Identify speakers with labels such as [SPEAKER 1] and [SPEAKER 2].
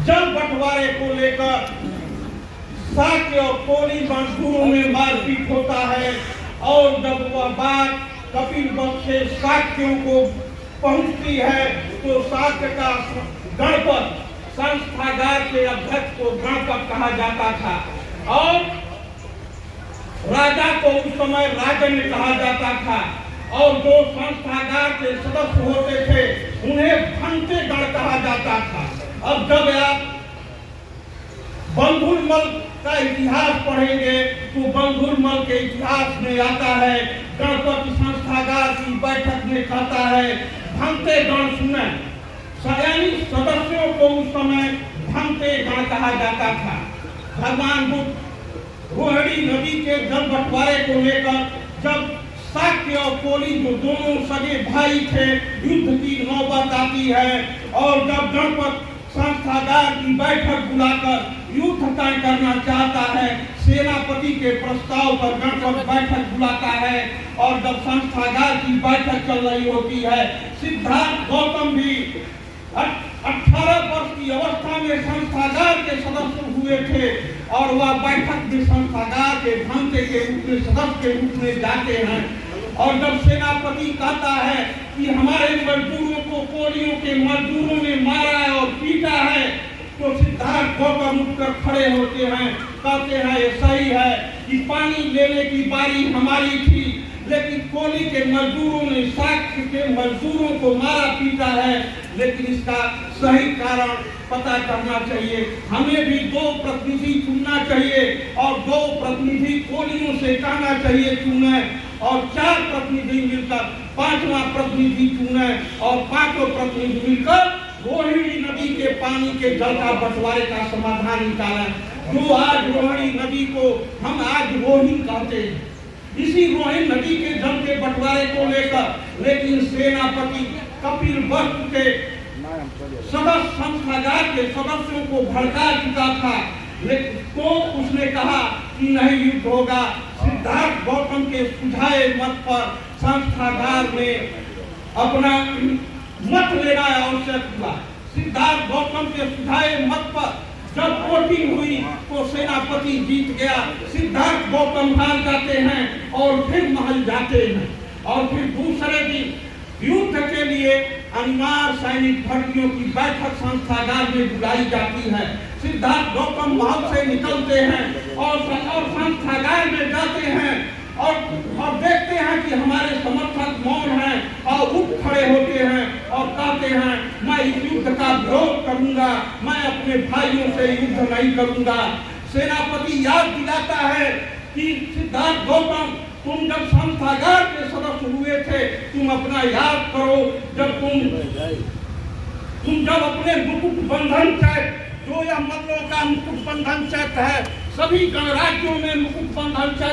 [SPEAKER 1] जल बंटवारे को लेकर शाक्य और कोली मजदूरों में मारपीट होता है और जब वह बात कपिल वस्तु से शाक्यों को पहुंचती है तो शाक्य का गणपत संस्थागार के अध्यक्ष को गणपत कहा जाता था और राजा को उस समय राजन कहा जाता था और जो संस्थागार के सदस्य होते थे उन्हें भंते गण कहा जाता था। अब जब आप बंधुरमल का इतिहास पढ़ेंगे तो बंधुरमल के इतिहास में आता है गणपति संस्थागार की बैठक में कहता है भंते गण सुने, यानी सदस्यों को उस समय भंते गण कहा जाता था। भगवान बुद्ध रोहिणी नदी के जल बंटवारे को लेकर जब शाक्य और कोली जो दोनों सगे भाई थे युद्ध की नौबत आती है और जब गणपत संस्थागार की बैठक बुलाकर युद्ध तय करना चाहता है, सेनापति के प्रस्ताव पर गणपत बैठक बुलाता है और जब संस्थागार की बैठक चल रही होती है सिद्धार्थ गौतम भी 18 वर्ष की अवस्था में संस्थागार के सदस्य हुए थे और वह बैठक में संस्थागार के भंते के रूप में सदस्य के रूप में जाते हैं और जब सेनापति कहता है कि हमारे मजदूरों को कोलियों के मजदूरों ने मारा है और पीटा है तो सिद्धार्थ गौतम उठकर खड़े होते हैं, कहते हैं ये सही है कि पानी लेने की बारी हमारी थी लेकिन कोली के मजदूरों ने शाक्य के मजदूरों को मारा पीटा है, लेकिन इसका सही कारण पता करना चाहिए। हमें भी 2 प्रतिनिधि चुनना चाहिए और 2 प्रतिनिधि कोलियों से कहना चाहिए चुने और 4 प्रतिनिधि मिलकर 5वां प्रतिनिधि चुने और 5 प्रतिनिधि मिलकर रोहिणी नदी के पानी के जल का बंटवारे का समाधान निकालें। जो आज रोहिणी नदी को हम आज रोहिणी कहते हैं, इसी रोहिणी नदी के जल के बंटवारे को लेकर लेकिन सेनापति कपिल वस्तु के सदस्य संस्थागार के सदस्यों को भड़का चुका था, लेकिन तो उसने कहा कि नहीं युद्ध होगा। सिद्धार्थ गौतम के सुझाए मत पर संस्थागार में अपना मत लेना आवश्यक हुआ। सिद्धार्थ गौतम के सुझाए मत पर जब वोटिंग हुई तो सेनापति जीत गया, सिद्धार्थ गौतम हार जाते हैं और फिर महल जाते हैं और फिर दूसरे दिन युद्ध के लिए अनिवार्य सैनिक भर्तियों की बैठक संस्थागार में बुलाई जाती है। सिद्धार्थ गौतम महल से निकलते हैं और संस्थागार में जाते हैं और देखते हैं कि हमारे समर्थक मौन हैं और उठ खड़े होते हैं और कहते हैं मैं इस युद्ध का विरोध करूंगा, मैं अपने भाइयों से युद्ध नहीं करूंगा। सेनापति याद दिलाता है कि सिद्धार्थ गौतम तुम जब संस्थागार के सदस्य हुए थे तुम अपना याद करो जब तुम जब अपने मुकुट बंधन चैत जो यह मतलब का मुकुट बंधन चैत है, सभी गणराज्यों में मुकुट बंधन चैत